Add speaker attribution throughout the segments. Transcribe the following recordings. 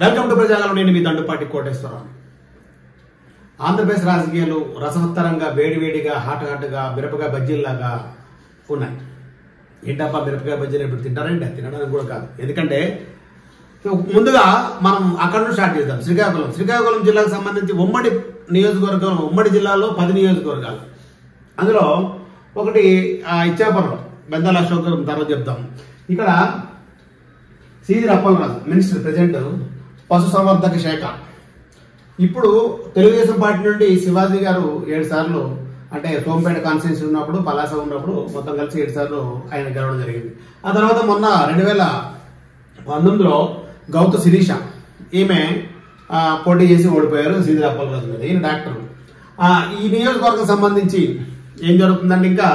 Speaker 1: Welcome to Prajagalam. నేను మీ దండుపాటి కోటేశ్వరరావు. ఆంధ్రప్రదేశ్ రాజకీయాలు రసవత్తరంగా వేడివేడిగా హాట్గా మిరపకాయ బజ్జీల్లాగా ఉన్నాయి. ఏంటప్ప మిరపకాయ బజ్జీలు ఎప్పుడు తింటారంటే తినడానికి కూడా కాదు. ఎందుకంటే ముందుగా మనం అక్కడ నుంచి స్టార్ట్ చేద్దాం. శ్రీకాకుళం జిల్లాకు సంబంధించి ఉమ్మడి నియోజకవర్గం, ఉమ్మడి జిల్లాలో 10 నియోజకవర్గాలు. అందులో ఒకటి ఇచ్చాపురం, బెందాల అశోక్ తర్వాత చెప్తాం. ఇక్కడ సీది అప్పలరాజు మినిస్టర్, ప్రెసిడెంట్ పశుసంవర్ధక శాఖ. ఇప్పుడు తెలుగుదేశం పార్టీ నుండి శివాజీ గారు 7 సార్లు, అంటే సోంపేట కాన్స్టిట్యూన్సీ ఉన్నప్పుడు, పలాస ఉన్నప్పుడు మొత్తం కలిసి 7 సార్లు ఆయన గెలవడం జరిగింది. ఆ తర్వాత మొన్న 2019లో గౌతు శిరీష, ఈమె పోటీ చేసి ఓడిపోయారు సీది అప్పలరాజు మీద. ఈయన డాక్టర్. ఈ నియోజకవర్గం సంబంధించి ఏం జరుగుతుందంటే ఇంకా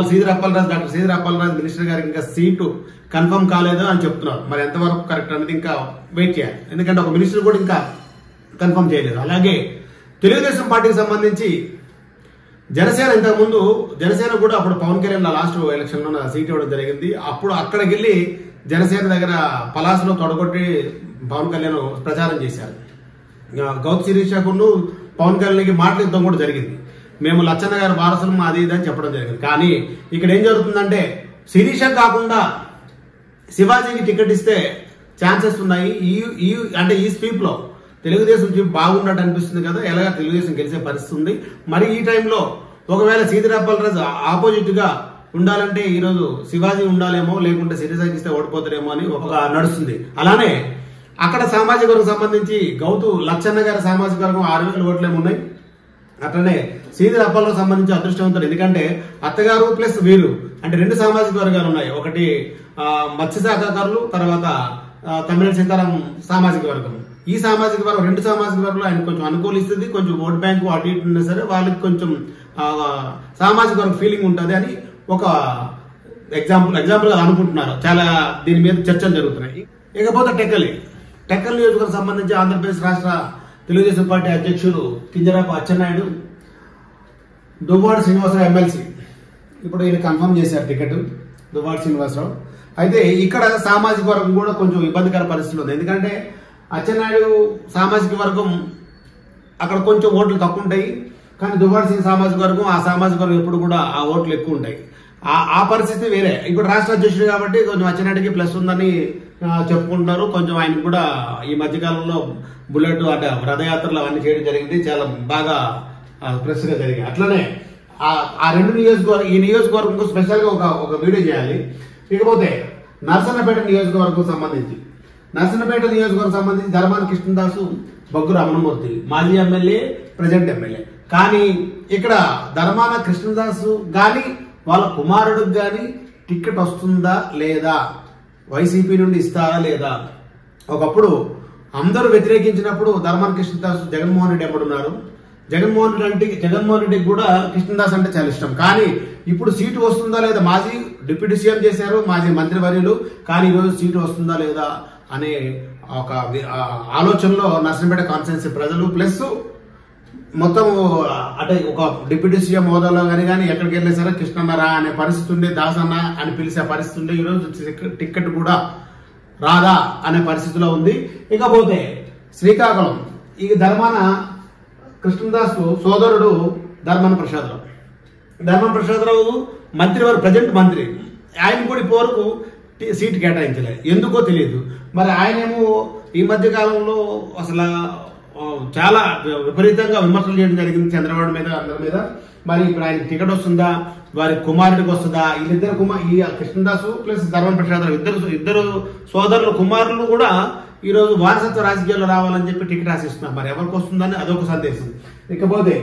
Speaker 1: సీది అప్పలరాజు, డాక్టర్ సీది అప్పలరాజు మినిస్టర్ గారికి ఇంకా సీటు కన్ఫర్మ్ కాలేదు అని చెప్తున్నారు. మరి ఎంతవరకు కరెక్ట్ అనేది ఇంకా వెయిట్ చేయాలి. ఎందుకంటే ఒక మినిస్టర్ కూడా ఇంకా కన్ఫర్మ్ చేయలేదు. అలాగే తెలుగుదేశం పార్టీకి సంబంధించి జనసేన, ఇంతకుముందు జనసేన కూడా అప్పుడు పవన్ కళ్యాణ్ లాస్ట్ ఎలక్షన్ లో సీట్ ఇవ్వడం జరిగింది. అప్పుడు అక్కడికి వెళ్ళి జనసేన దగ్గర పలాసలో తొడగొట్టి పవన్ కళ్యాణ్ ప్రచారం చేశారు. గౌతు శిరీషకును పవన్ కళ్యాణ్కి మాటల యుద్ధం కూడా జరిగింది. మేము లచ్చన్న గారి వారసులు అది ఇది అని చెప్పడం జరిగింది. కానీ ఇక్కడ ఏం జరుగుతుందంటే శిరీష కాకుండా శివాజీకి టికెట్ ఇస్తే ఛాన్సెస్ ఉన్నాయి. అంటే ఈ స్వీప్ లో తెలుగుదేశం స్వీప్ బాగున్నట్టు అనిపిస్తుంది కదా, ఎలాగా తెలుగుదేశం గెలిచే పరిస్థితి ఉంది. మరి ఈ టైంలో ఒకవేళ సీది అప్పలరాజు ఆపోజిట్ గా ఉండాలంటే ఈ రోజు శివాజీ ఉండాలేమో, లేకుంటే శిరీషకి ఇస్తే ఓడిపోతారేమో అని ఒక నడుస్తుంది. అలానే అక్కడ సామాజిక వర్గం సంబంధించి గౌతు లచ్చన్న గారి సామాజిక వర్గం 6,000 ఓట్లేమో ఉన్నాయి. అట్లనే సీది అప్పలకు సంబంధించి అదృష్టవంతులు, ఎందుకంటే అత్తగారు ప్లస్ వీరు అంటే 2 సామాజిక వర్గాలు ఉన్నాయి. ఒకటి మత్స్యశాఖకారులు, తర్వాత తమిళ సీతారాం సామాజిక వర్గం. ఈ సామాజిక వర్గం 2 సామాజిక వర్గాలు ఆయన కొంచెం అనుకూలిస్తుంది. కొంచెం ఓట్ బ్యాంకు అటు ఇటు ఉన్నా సరే వాళ్ళకి కొంచెం సామాజిక వర్గం ఫీలింగ్ ఉంటుంది అని ఒక ఎగ్జాంపుల్ గా అనుకుంటున్నారు. చాలా దీని మీద చర్చలు జరుగుతున్నాయి. ఇకపోతే టెక్కలి నియోజకవర్గం సంబంధించి ఆంధ్రప్రదేశ్ రాష్ట్ర తెలుగుదేశం పార్టీ అధ్యక్షులు కింజరాపు అచ్చెన్నాయుడు, దువ్వాడ శ్రీనివాసరావు ఎమ్మెల్సీ, ఇప్పుడు ఈయన కన్ఫర్మ్ చేశారు టికెట్, దువ్వాడ శ్రీనివాసరావు. అయితే ఇక్కడ సామాజిక వర్గం కూడా కొంచెం ఇబ్బందికర పరిస్థితులు ఉంది. ఎందుకంటే అచ్చెన్నాయుడు సామాజిక వర్గం అక్కడ కొంచెం ఓట్లు తక్కువ ఉంటాయి, కానీ దువ్వాడ సింగ్ సామాజిక వర్గం, ఆ సామాజిక వర్గం ఎప్పుడు కూడా ఆ ఓట్లు ఎక్కువ ఉంటాయి. ఆ పరిస్థితి వేరే. ఇప్పుడు రాష్ట్ర అధ్యక్షుడు కాబట్టి కొంచెం అచ్చెన్నాయుడికి ప్లస్ ఉందని చెప్పుకుంటున్నారు. కొంచెం ఆయన కూడా ఈ మధ్యకాలంలో బుల్లెట్ అంటే రథయాత్రలు అవన్నీ చేయడం జరిగింది, చాలా బాగా ప్రెస్ గా జరిగింది. అట్లనే ఆ 2 నియోజకవర్గం, ఈ నియోజకవర్గం స్పెషల్ గా ఒక వీడియో చేయాలి. ఇకపోతే నర్సన్నపేట నియోజకవర్గం సంబంధించి ధర్మాన కృష్ణదాసు, బొగ్గు రమణమూర్తి, మాజీ ఎమ్మెల్యే, ప్రజెంట్ ఎమ్మెల్యే. కానీ ఇక్కడ ధర్మాన కృష్ణదాసు గాని వాళ్ళ కుమారుడికి గాని టికెట్ వస్తుందా లేదా, వైసీపీ నుండి ఇస్తారా లేదా. ఒకప్పుడు అందరూ వ్యతిరేకించినప్పుడు ధర్మాన కృష్ణదాస్ జగన్మోహన్ రెడ్డి ఎప్పుడున్నారు. జగన్మోహన్ రెడ్డికి కూడా కృష్ణదాస్ అంటే చాలా ఇష్టం. కానీ ఇప్పుడు సీటు వస్తుందా లేదా, మాజీ డిప్యూటీ సీఎం చేశారు, మాజీ మంత్రివర్యులు, కానీ ఈరోజు సీటు వస్తుందా లేదా అనే ఒక ఆలోచనలో నర్సంపేట కాన్స్టిట్యున్సీ ప్రజలు ప్లస్ మొత్తం అంటే ఒక డిప్యూటీ సీఎం హోదాలో కానీ ఎక్కడికి వెళ్ళినా సరే కృష్ణన్నరా అనే పరిస్థితి ఉండే, దాసన్న అని పిలిచే పరిస్థితి ఉండే. ఈరోజు టికెట్ కూడా రాదా అనే పరిస్థితిలో ఉంది. ఇకపోతే శ్రీకాకుళం, ఈ ధర్మాన కృష్ణదాస్ సోదరుడు ధర్మాన ప్రసాదరావు మంత్రివారు, ప్రజెంట్ మంత్రి. ఆయన కూడా ఇప్పటివరకు సీటు కేటాయించలేదు, ఎందుకో తెలియదు. మరి ఆయనేమో ఈ మధ్య కాలంలో అసలు చాలా విపరీతంగా విమర్శలు చేయడం జరిగింది చంద్రబాబు మీద, అందరి మీద. మరి ఇప్పుడు ఆయనకి టికెట్ వస్తుందా, వారి కుమారుడికి వస్తుందా. వీళ్ళిద్దరు ఈ కృష్ణదాసు ప్లస్ ధర్మాన ప్రసాదరావు ఇద్దరు సోదరులు, కుమారులు కూడా ఈ రోజు వారసత్వ రాజకీయాల్లో రావాలని చెప్పి టికెట్ ఆశిస్తున్నారు. మరి ఎవరికి వస్తుందని అదొక సందేశం. ఇకపోతే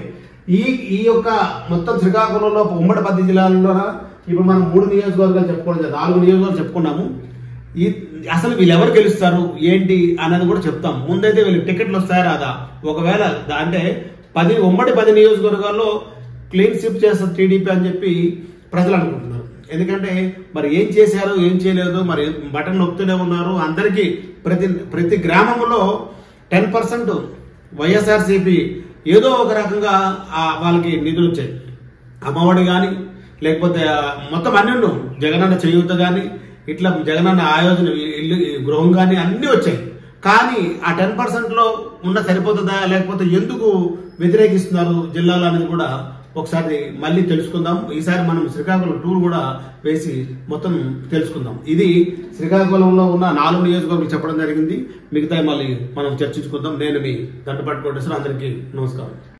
Speaker 1: ఈ యొక్క మొత్తం శ్రీకాకుళంలో ఉమ్మడి 10 జిల్లాల్లో ఇప్పుడు మనం 3 నియోజకవర్గాలు చెప్పుకోవడం, 4 నియోజకవర్గాలు చెప్పుకున్నాము. అసలు వీళ్ళు ఎవరు గెలుస్తారు ఏంటి అన్నది కూడా చెప్తాం. ముందైతే వీళ్ళు టికెట్లు వస్తాయా రాదా. ఒకవేళ అంటే ఉమ్మడి 10 నియోజకవర్గాల్లో క్లీన్ స్వీప్ చేస్తారు టీడీపీ అని చెప్పి ప్రజలు అనుకుంటున్నారు. ఎందుకంటే మరి ఏం చేశారు, ఏం చేయలేదు, మరి బటన్ నొక్కుతూనే ఉన్నారు. అందరికీ ప్రతి గ్రామంలో 10% వైఎస్ఆర్సీపీ ఏదో ఒక రకంగా వాళ్ళకి నిధులు వచ్చాయి. అమ్మఒడి కానీ, లేకపోతే మొత్తం అన్ని జగనన్న చేయూత కానీ, ఇట్లా జగనన్న ఆయోజన ఇల్లు గృహం కానీ అన్ని వచ్చాయి. కానీ ఆ 10% ఉన్న సరిపోతుందా, లేకపోతే ఎందుకు వ్యతిరేకిస్తున్నారు జిల్లాలో అనేది కూడా ఒకసారి మళ్ళీ తెలుసుకుందాం. ఈసారి మనం శ్రీకాకుళం టూర్ కూడా వేసి మొత్తం తెలుసుకుందాం. ఇది శ్రీకాకుళంలో ఉన్న 4 నియోజకవర్గాలు చెప్పడం జరిగింది. మిగతా మళ్ళీ మనం చర్చించుకుందాం. నేను మీ గంటపాటి కోటేశ్వర, అందరికీ నమస్కారం.